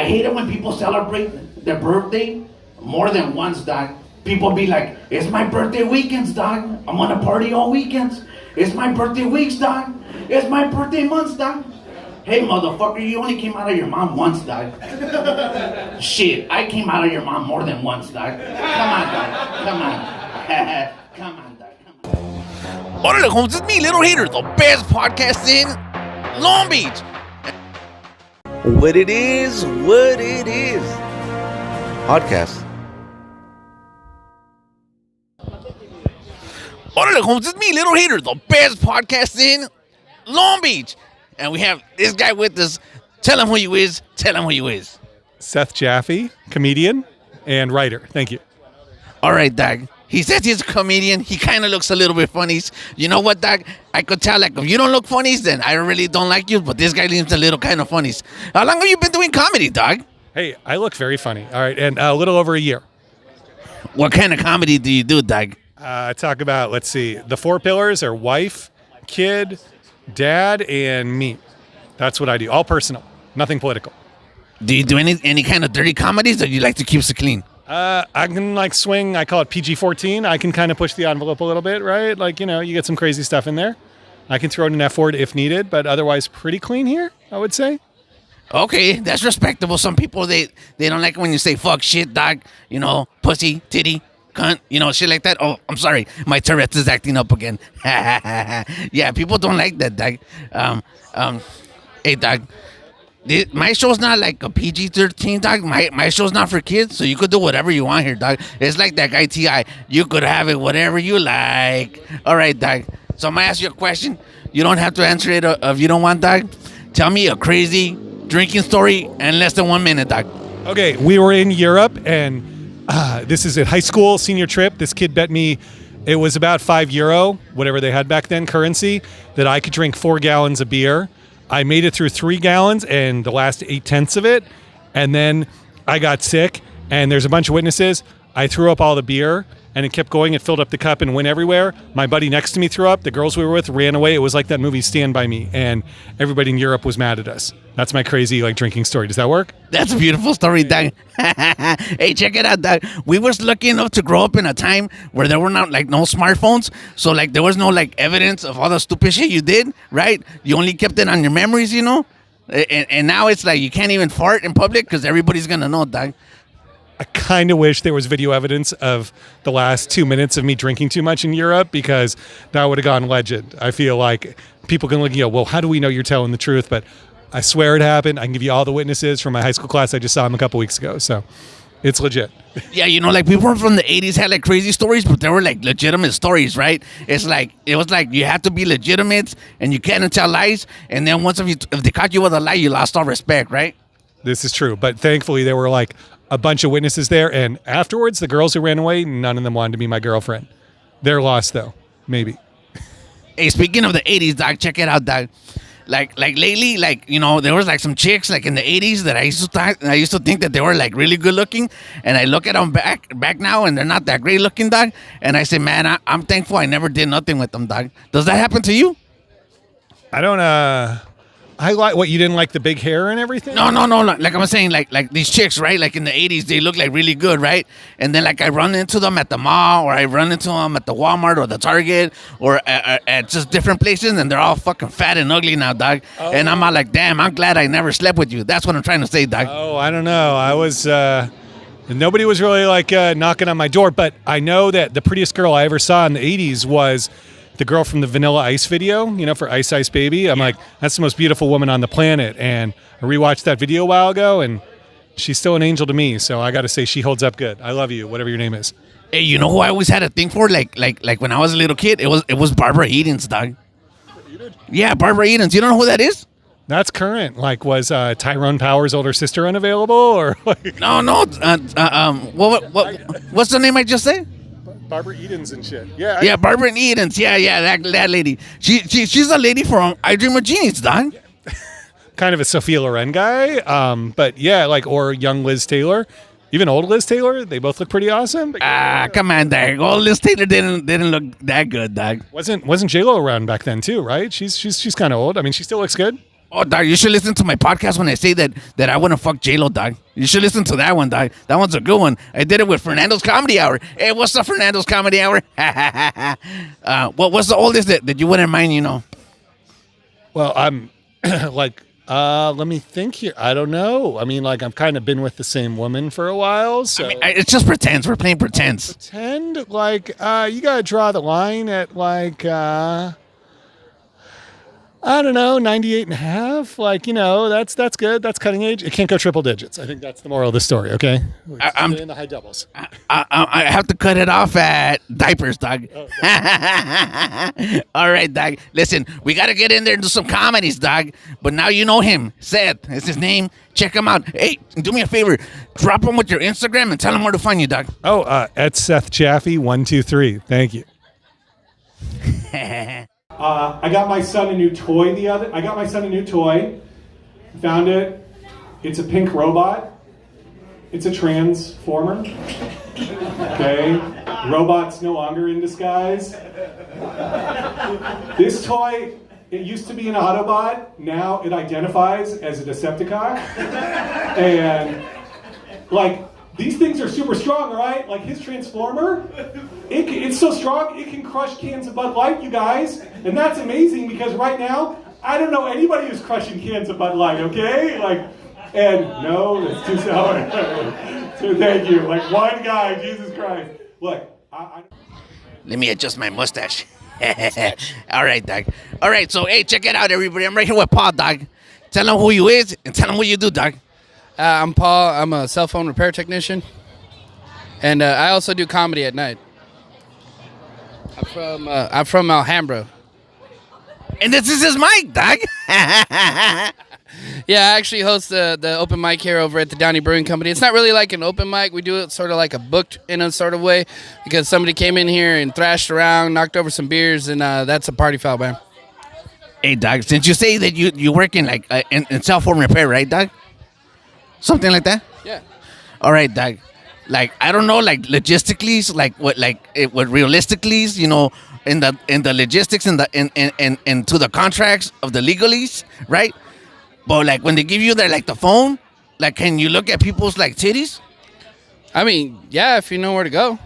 I hate it when people celebrate their birthday more than once, dog. People be like, it's my birthday weekends, dog. I'm gonna party all weekends. It's my birthday weeks, dog. It's my birthday months, dog. Hey, motherfucker, you only came out of your mom once, dog. Shit, I came out of your mom more than once, dog. Come on, dog. Come on. Come on, dog. Come on. Órale, Holmes, it's me, Little Hater, the best podcast in Long Beach. What it is. Podcast. Órale, Holmes, it's me, Little Hater, the best podcast in Long Beach. And we have this guy with us. Tell him who you is. Seth Jaffe, comedian and writer. Thank you. All right, dog. He says he's a comedian. He kind of looks a little bit funny. You know what, dog? I could tell, like, if you don't look funny, then I really don't like you. But this guy seems a little kind of funny. How long have you been doing comedy, dog? Hey, I look very funny. All right, and a little over a year. What kind of comedy do you do, dog? Talk about, let's see, the 4 pillars are wife, kid, dad, and me. That's what I do. All personal, nothing political. Do you do any kind of dirty comedies, or do you like to keep it clean? I can like swing. I call it PG-14. I can kind of push the envelope a little bit, right? Like, you know, you get some crazy stuff in there. I can throw in an F word if needed, but otherwise pretty clean here, I would say. Okay, that's respectable. Some people, they don't like when you say fuck, shit, dog, you know, pussy, titty, cunt, you know, shit like that. Oh, I'm sorry. My Tourette's is acting up again. Yeah, people don't like that, dog. Hey, dog. My show's not like a PG-13, dog. My show's not for kids, so you could do whatever you want here, dog. It's like that guy T.I. You could have it whatever you like. All right, dog. So I'm going to ask you a question. You don't have to answer it if you don't want, dog. Tell me a crazy drinking story in less than 1 minute, dog. Okay, we were in Europe, and this is a high school senior trip. This kid bet me it was about €5, whatever they had back then, currency, that I could drink 4 gallons of beer. I made it through 3 gallons and the last 8/10 of it. And then I got sick, and there's a bunch of witnesses. I threw up all the beer, and it kept going. It filled up the cup and went everywhere. My buddy next to me threw up. The girls we were with ran away. It was like that movie Stand By Me, and everybody in Europe was mad at us. That's my crazy drinking story. Does that work? That's a beautiful story, dog. Hey, check it out, dog. We was lucky enough to grow up in a time where there were not no smartphones, so there was no evidence of all the stupid shit you did, right? You only kept it on your memories, you know. And now it's you can't even fart in public because everybody's gonna know, dog. I kind of wish there was video evidence of the last 2 minutes of me drinking too much in Europe, because that would have gone legend. I feel like people can look and go, well, how do we know you're telling the truth? But I swear it happened. I can give you all the witnesses from my high school class. I just saw them a couple weeks ago. So it's legit. Yeah, you know, people from the 80s had crazy stories, but they were legitimate stories, right? It was you have to be legitimate and you can't tell lies. And then once if they caught you with a lie, you lost all respect, right? This is true. But thankfully there were a bunch of witnesses there, and afterwards the girls who ran away, none of them wanted to be my girlfriend. They're lost though, maybe. Hey, speaking of the 80s, dog, check it out, dog. Lately, you know, there was some chicks in the 80s that I used to think that they were really good looking, and I look at them back now and they're not that great looking, dog. And I say, man, I'm thankful I never did nothing with them, dog. Does that happen to you? I don't I like what you didn't like the big hair and everything. No. Like I'm saying, like these chicks, right? In the 80s, they look really good, right? And then I run into them at the mall, or I run into them at the Walmart or the Target, or at just different places, and they're all fucking fat and ugly now, dog. Oh. And I'm all damn, I'm glad I never slept with you. That's what I'm trying to say, dog. Oh, I don't know. I was nobody was really knocking on my door, but I know that the prettiest girl I ever saw in the 80s was the girl from the Vanilla Ice video, you know, for Ice Ice Baby. I'm that's the most beautiful woman on the planet. And I rewatched that video a while ago, and she's still an angel to me. So I got to say, she holds up good. I love you, whatever your name is. Hey, you know who I always had a thing for? Like when I was a little kid, it was Barbara Edens, dog. Yeah, Barbara Edens. You don't know who that is? That's current. Was Tyrone Power's older sister unavailable, or No. What's the name I just said? Barbara Edens and shit. Yeah. Yeah, Barbara Edens. Yeah, that lady. She's a lady from I Dream of Genius, dog. Kind of a Sophia Loren guy. But yeah, or young Liz Taylor. Even old Liz Taylor, they both look pretty awesome. Come on, dog. Old Liz Taylor didn't look that good, dog. Wasn't J-Lo around back then too, right? She's kind of old. I mean, she still looks good. Oh, dog, you should listen to my podcast when I say that I want to fuck J-Lo, dog. You should listen to that one, dog. That one's a good one. I did it with Fernando's Comedy Hour. Hey, what's up, Fernando's Comedy Hour? What's the oldest that you wouldn't mind, you know? Well, I'm like, let me think here. I don't know. I mean, like, I've kind of been with the same woman for a while, so. I mean, it's just pretends. We're playing pretends. Pretend? Like, you got to draw the line at, like, I don't know, 98 and a half. Like, you know, that's good. That's cutting age. It can't go triple digits. I think that's the moral of the story, okay? I'm in the high doubles. I have to cut it off at diapers, dog. Oh, All right, dog. Listen, we got to get in there and do some comedies, dog. But now you know him. Seth is his name. Check him out. Hey, do me a favor. Drop him with your Instagram and tell him where to find you, dog. Oh, at Seth Chaffee 123. Thank you. I got my son a new toy Found it. It's a pink robot. It's a transformer. Okay. Robot's no longer in disguise. This toy, it used to be an Autobot. Now it identifies as a Decepticon. And like, these things are super strong, all right? Like his transformer, it's so strong it can crush cans of Bud Light, you guys. And that's amazing because right now, I don't know anybody who's crushing cans of Bud Light, okay? Like, and no, that's too sour. So thank you. Like one guy, Jesus Christ. Look, Let me adjust my mustache. All right, dog. All right, so hey, check it out, everybody. I'm right here with Paul, dog. Tell him who you is and tell him what you do, dog. I'm Paul. I'm a cell phone repair technician, and I also do comedy at night. I'm from Alhambra. And this is his mic, dog. Yeah, I actually host the open mic here over at the Downey Brewing Company. It's not really like an open mic. We do it sort of like a booked in a sort of way because somebody came in here and thrashed around, knocked over some beers, and that's a party foul, man. Hey, dog, since you say that you work in like in cell phone repair, right, dog? Something like that? Yeah. All right, dog. Like, I don't know, like logistically, what realistically, you know, in the logistics and to the contracts of the legalese, right? But like when they give you the phone, like can you look at people's like titties? I mean, yeah, if you know where to go.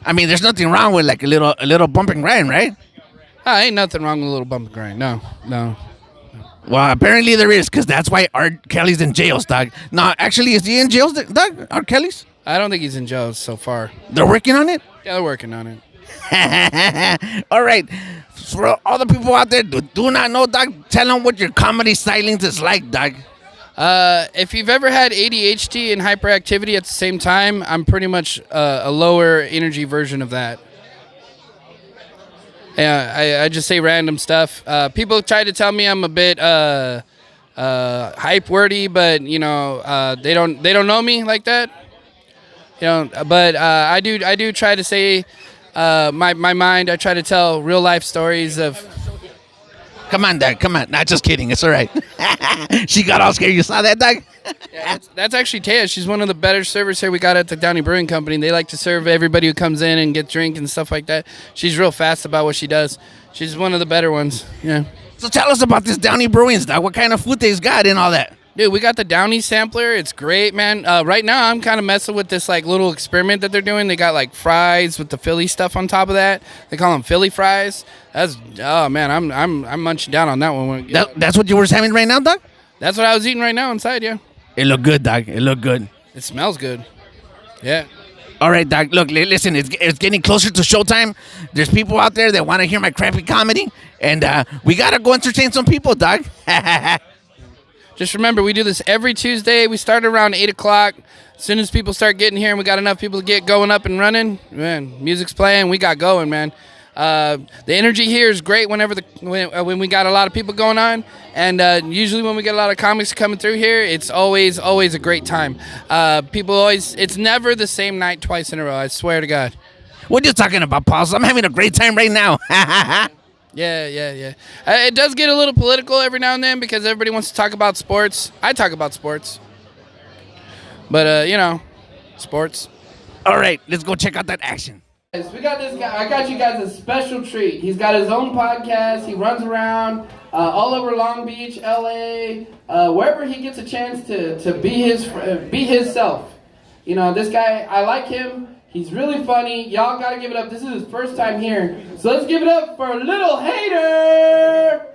I mean, there's nothing wrong with like a little bump and grind, right? Ain't nothing wrong with a little bump and grind. No. Well, apparently there is, because that's why R. Kelly's in jail, dog. No, actually, is he in jail, dog? R. Kelly's? I don't think he's in jail so far. They're working on it? Yeah, they're working on it. All right. For all the people out there who do not know, dog, tell them what your comedy silence is like, dog. If you've ever had ADHD and hyperactivity at the same time, I'm pretty much a lower energy version of that. Yeah, I just say random stuff. People try to tell me I'm a bit hype wordy, but you know they don't know me like that. You know, but I do try to say my mind. I try to tell real life stories of. Come on, Doug. Come on. Not just kidding. It's all right. She got all scared. You saw that, Doug? Yeah, that's actually Taya. She's one of the better servers here we got at the Downey Brewing Company. They like to serve everybody who comes in and get drink and stuff like that. She's real fast about what she does. She's one of the better ones. Yeah. So tell us about this Downey Brewing, Doug. What kind of food they's got and all that? Dude, we got the Downey sampler. It's great, man. Right now, I'm kind of messing with this like little experiment that they're doing. They got like fries with the Philly stuff on top of that. They call them Philly fries. Man, I'm munching down on that one. That's what you were having right now, Doug? That's what I was eating right now inside. Yeah. It looked good, Doug. It looked good. It smells good. Yeah. All right, Doug. Look, listen. It's getting closer to showtime. There's people out there that want to hear my crappy comedy, and we gotta go entertain some people, Doug. Just remember, we do this every Tuesday. We start around 8 o'clock. As soon as people start getting here and we got enough people to get going up and running, man, music's playing. We got going, man. The energy here is great when we got a lot of people going on. And usually when we get a lot of comics coming through here, it's always a great time. It's never the same night twice in a row. I swear to God. What are you talking about, Paul? I'm having a great time right now. Yeah. It does get a little political every now and then because everybody wants to talk about sports. I talk about sports. But, sports. All right, let's go check out that action. We got this guy. I got you guys a special treat. He's got his own podcast. He runs around all over Long Beach, LA, wherever he gets a chance to be his self. You know, this guy, I like him. He's really funny. Y'all gotta give it up. This is his first time here. So let's give it up for Little Hater!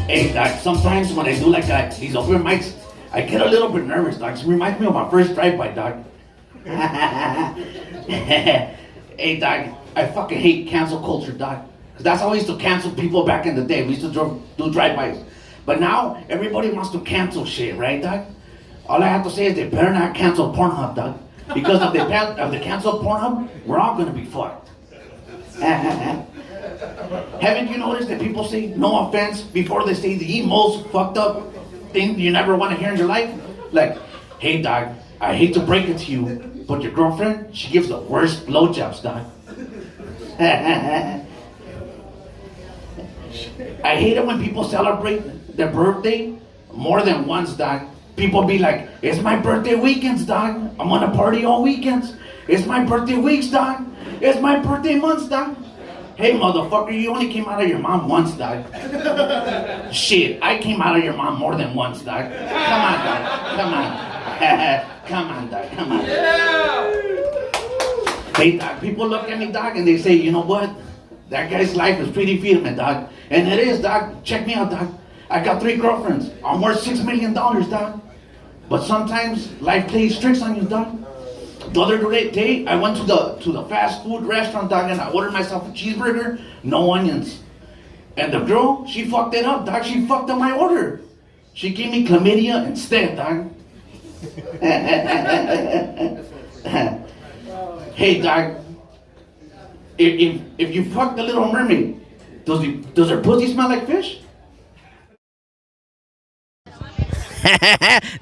Hey, Doc, sometimes when I do like these open mics, I get a little bit nervous, Doc. It reminds me of my first drive-by, Doc. Hey, Doc, I fucking hate cancel culture, Doc. Because that's how we used to cancel people back in the day. We used to do drive-bys. But now, everybody wants to cancel shit, right, Doc? All I have to say is they better not cancel Pornhub, Doc. Because if they cancel Pornhub, we're all gonna be fucked. Haven't you noticed that people say, no offense, before they say the most fucked up thing you never want to hear in your life? Like, hey, Doc, I hate to break it to you, but your girlfriend, she gives the worst blowjobs, Doc. I hate it when people celebrate their birthday more than once, Doc. People be like, it's my birthday weekends, Doc. I'm gonna party all weekends. It's my birthday weeks, Doc. It's my birthday months, Doc. Hey, motherfucker, you only came out of your mom once, Doc. Shit, I came out of your mom more than once, Doc. Come on, Doc. Come on. Come on, Doc. Come on. Yeah. Hey, Doc, people look at me, Doc, and they say, you know what? That guy's life is pretty firme, Doc. And it is, Doc. Check me out, Doc. I got 3 girlfriends. I'm worth $6 million, Doc. But sometimes life plays tricks on you, Doc. The other day, I went to the fast food restaurant, Doc, and I ordered myself a cheeseburger, no onions. And the girl, she fucked it up, Doc. She fucked up my order. She gave me chlamydia instead, Doc. Hey, Doc. If you fuck the Little Mermaid, does her pussy smell like fish?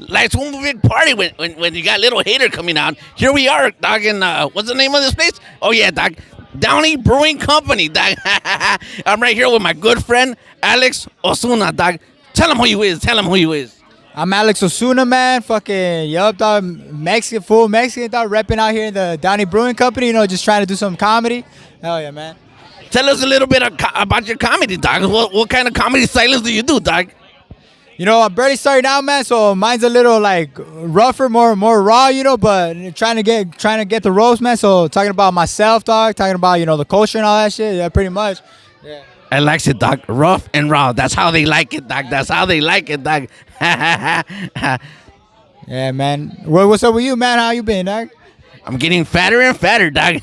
Life's one big party when you got Little Hater coming out. Here we are, Doc, in, what's the name of this place? Oh, yeah, Doc. Downey Brewing Company, Doc. I'm right here with my good friend, Alex Osuna, Doc. Tell him who you is. Tell him who you is. I'm Alex Osuna, man. Fucking, yup, dog. Mexican, full Mexican, dog. Repping out here in the Downey Brewing Company, you know, just trying to do some comedy. Hell yeah, man. Tell us a little bit about your comedy, Doc. What kind of comedy styles do you do, Doc? You know, I'm barely starting out, man, so mine's a little, like, rougher, more raw, you know, but trying to get the roast, man. So talking about myself, dog. Talking about, you know, the culture and all that shit. Yeah, pretty much. Yeah. I like it, Doc. Rough and raw. That's how they like it, Doc. That's how they like it, Doc. Yeah, man. What's up with you, man? How you been, Doc? I'm getting fatter and fatter, Doc.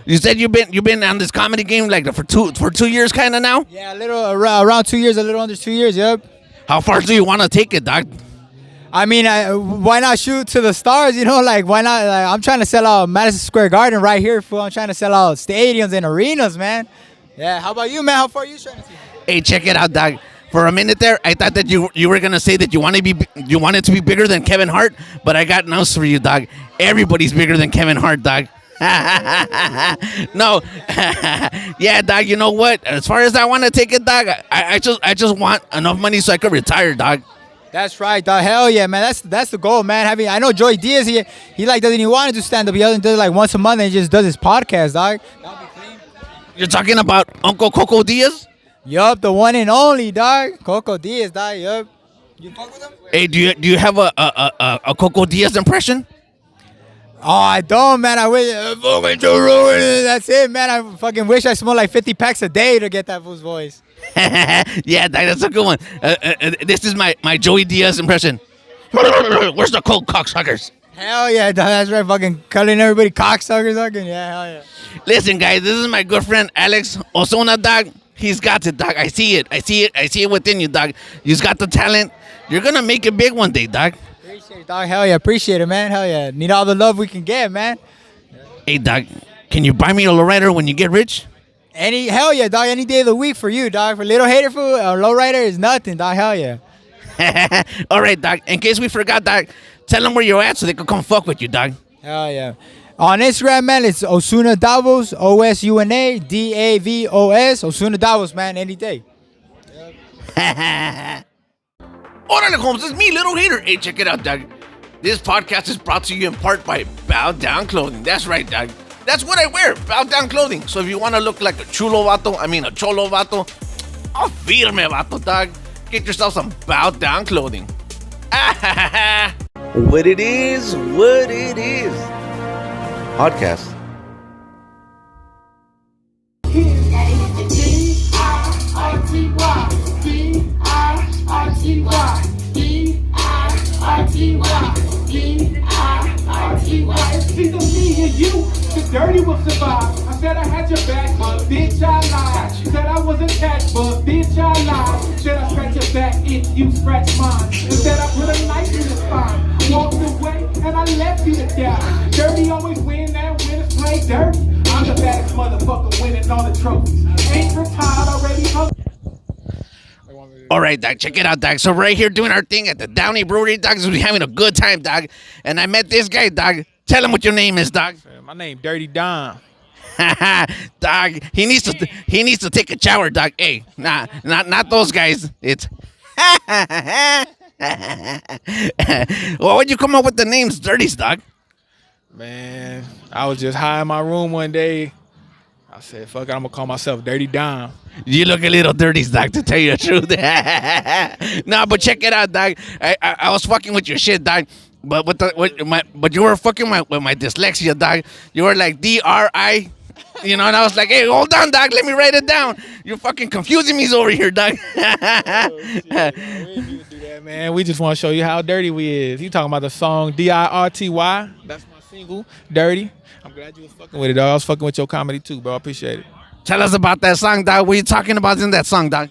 You said you've been on this comedy game like for 2 years, kind of now. Yeah, a little around 2 years, a little under 2 years. Yep. How far do you want to take it, Doc? I mean, why not shoot to the stars? You know, like why not? Like, I'm trying to sell out Madison Square Garden right here, fool. I'm trying to sell out stadiums and arenas, man. Yeah. How about you, man? How far are you trying to see? Hey, check it out, Doc. For a minute there, I thought that you were gonna say that you wanted to be bigger than Kevin Hart, but I got news for you, Doc. Everybody's bigger than Kevin Hart, Doc. No, yeah, Doc. You know what? As far as I want to take it, Doc, I just want enough money so I could retire, Doc. That's right, dog. Hell yeah, man. That's the goal, man. I know Joey Diaz. He like doesn't even want to do stand up. He does it like once a month and he just does his podcast, dog. That'll be clean. You're talking about Uncle Coco Diaz? Yup, the one and only, dog. Coco Diaz, dog. Yup. You fuck with him? Hey, do you have a Coco Diaz impression? Oh, I don't, man. I wish. Fucking to ruin it. That's it, man. I fucking wish I smelled like 50 packs a day to get that fool's voice. Yeah, that's a good one. This is my Joey Diaz impression. Where's the cold cocksuckers? Hell yeah, dog. That's right. Fucking calling everybody cocksuckers. Fucking yeah, hell yeah. Listen, guys, this is my good friend Alex Osuna, dog. He's got it, dog. I see it within you, dog. You've got the talent. You're gonna make it big one day, dog. Appreciate it, dog. Hell yeah, appreciate it, man. Hell yeah. Need all the love we can get, man. Hey, dog, can you buy me a lowrider when you get rich? Hell yeah, dog. Any day of the week for you, dog. For Little Hater food, a lowrider is nothing, dog. Hell yeah. All right, dog. In case we forgot, dog, tell them where you're at so they can come fuck with you, dog. Hell yeah. On Instagram, man, it's Osuna Davos, Osuna Davos, Osuna Davos, man, any day. Órale, Holmes, it's me, Little Hater. Hey, check it out, dog. This podcast is brought to you in part by Bow Down Clothing. That's right, dog. That's what I wear, Bow Down Clothing. So if you want to look like a chulo vato, a cholo vato, a firme vato, dog, get yourself some Bow Down Clothing. What it is, what it is. Podcast. It's either me and you, the dirty will survive. I said I had your back, but bitch I lied. Said I was attached, but bitch I lied. Said I scratch your back if you scratch mine. Instead I put a knife in your spine. Walked away and I left you to die. Dirty always win, that winners play dirty. I'm the baddest motherfucker winning all the trophies. Ain't retired already, huh? All right, dog, check it out, dog. So we're right here doing our thing at the Downey Brewery, dog. So we're having a good time, dog. And I met this guy, dog. Tell him what your name is, dog. My name Dirty Dom. Dog, he needs to take a shower, dog. Hey, not those guys. It's well, why'd you come up with the names Dirties, dog? Man, I was just high in my room one day. I said, fuck it, I'm gonna call myself Dirty Dom. You look a little dirty, dog, to tell you the truth. Nah, but check it out, dog. I was fucking with your shit, dog. But you were fucking with my dyslexia, dog. You were like DRI, and I was like, hey, hold on, dog. Let me write it down. You're fucking confusing me over here, dog. Man, we just want to show you how dirty we is. You talking about the song DIRTY? That's my single, Dirty. I'm glad you was fucking with it, dog. I was fucking with your comedy too, bro. I appreciate it. Tell us about that song, dog. What are you talking about in that song, dog?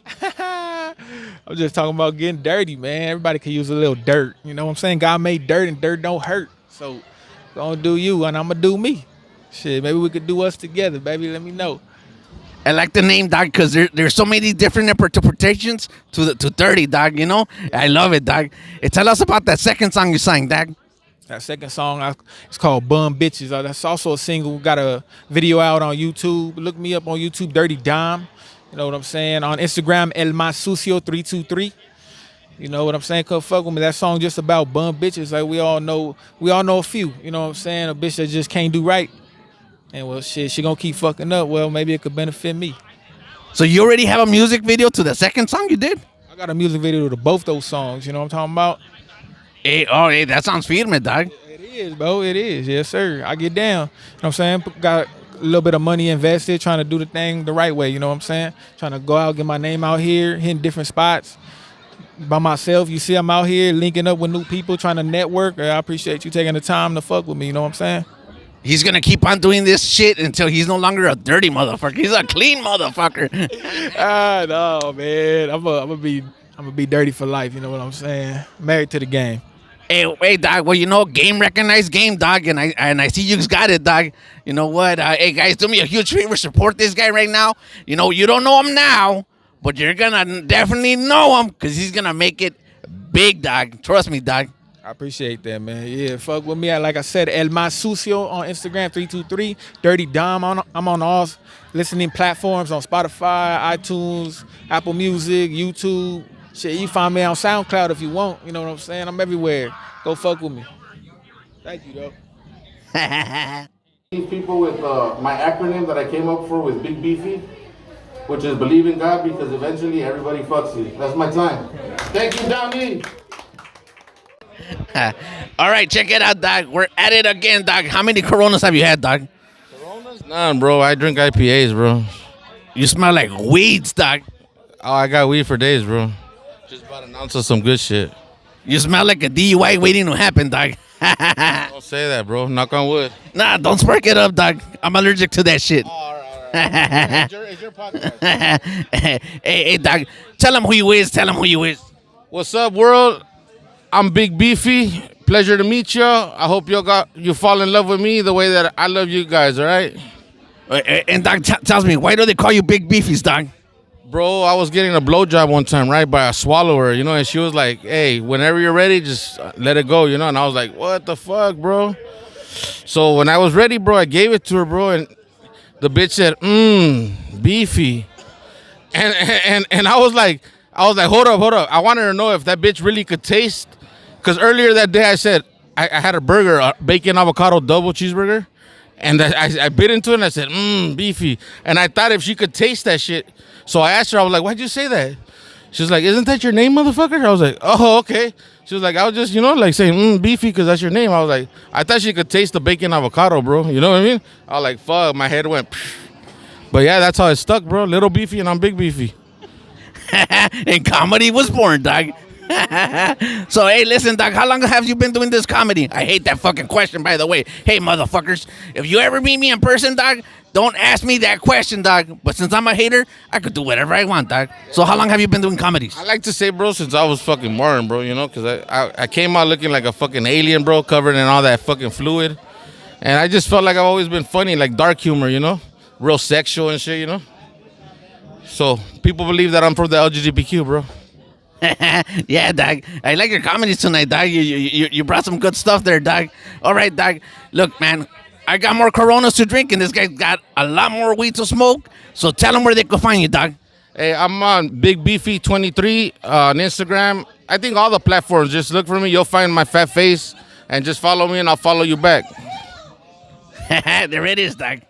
I'm just talking about getting dirty, man. Everybody can use a little dirt. You know what I'm saying? God made dirt and dirt don't hurt. So don't do you and I'm going to do me. Shit, maybe we could do us together, baby. Let me know. I like the name, dog, because there's so many different interpretations to dirty, dog, I love it, dog. Hey, tell us about that second song you sang, dog. That second song, it's called Bum Bitches. That's also a single. Got a video out on YouTube. Look me up on YouTube, Dirty Dom. You know what I'm saying? On Instagram, El Más Sucio 323. You know what I'm saying? Come fuck with me. That song just about bum bitches. Like we all know a few. You know what I'm saying? A bitch that just can't do right. And well, shit, she gonna keep fucking up. Well, maybe it could benefit me. So you already have a music video to the second song you did? I got a music video to both those songs. You know what I'm talking about? Hey, that sounds firme, dog. It is, bro. It is. Yes, sir. I get down. You know what I'm saying? Got a little bit of money invested, trying to do the thing the right way. You know what I'm saying? Trying to go out, get my name out here, hitting different spots by myself. You see, I'm out here linking up with new people, trying to network. I appreciate you taking the time to fuck with me. You know what I'm saying? He's going to keep on doing this shit until he's no longer a dirty motherfucker. He's a clean motherfucker. No, man. I'm gonna be dirty for life. You know what I'm saying? Married to the game. Hey, dog. Well, game recognized game, dog, and I see you got it, dog. You know what? Hey, guys, do me a huge favor. Support this guy right now. You don't know him now, but you're gonna definitely know him because he's gonna make it big, dog. Trust me, dog. I appreciate that, man. Yeah, fuck with me. Like I said, El Más Sucio on Instagram, 323. Dirty Dom. I'm on all listening platforms on Spotify, iTunes, Apple Music, YouTube. Shit, you find me on SoundCloud if you want. You know what I'm saying? I'm everywhere. Go fuck with me. Thank you, though. These people with my acronym that I came up for with Big Beefy, which is believe in God because eventually everybody fucks you. That's my time. Thank you, Downey. All right, check it out, dog. We're at it again, dog. How many Coronas have you had, dog? Coronas? None, bro. I drink IPAs, bro. You smell like weeds, dog. Oh, I got weed for days, bro. Just bought an ounce of some good shit. You smell like a DUI waiting to happen, dog. Don't say that, bro. Knock on wood. Nah, don't spark it up, dog. I'm allergic to that shit. Oh, all right. It's your podcast. Hey, dog. Tell him who you is. What's up, world? I'm Big Beefy. Pleasure to meet y'all. I hope you fall in love with me the way that I love you guys, all right? And dog tells me, why do they call you Big Beefies, dog? Bro, I was getting a blowjob one time, right, by a swallower, and she was like, hey, whenever you're ready, just let it go, and I was like, what the fuck, bro? So when I was ready, bro, I gave it to her, bro, and the bitch said, beefy. And I was like, hold up. I wanted to know if that bitch really could taste, because earlier that day I said, I had a burger, a bacon avocado double cheeseburger, and I bit into it and I said, beefy. And I thought if she could taste that shit. So I asked her, I was like, why'd you say that? She was like, isn't that your name, motherfucker? I was like, oh, okay. She was like, I was just, like saying, beefy, because that's your name. I was like, I thought she could taste the bacon avocado, bro. You know what I mean? I was like, fuck, my head went, psh. But yeah, that's how it stuck, bro. Little beefy and I'm big beefy. And comedy was born, dog. So, hey, listen, dog, how long have you been doing this comedy? I hate that fucking question, by the way. Hey, motherfuckers, if you ever meet me in person, dog, don't ask me that question, dog. But since I'm a hater, I could do whatever I want, dog. So how long have you been doing comedies? I like to say, bro, since I was fucking born, bro, because I came out looking like a fucking alien, bro, covered in all that fucking fluid. And I just felt like I've always been funny, like dark humor, real sexual and shit, So people believe that I'm from the LGBTQ, bro. Yeah, dog. I like your comedies tonight, dog. You brought some good stuff there, dog. All right, dog. Look, man, I got more Coronas to drink, and this guy's got a lot more weed to smoke. So tell them where they can find you, dog. Hey, I'm on Big Beefy 23 on Instagram. I think all the platforms. Just look for me. You'll find my fat face, and just follow me, and I'll follow you back. There it is, dog.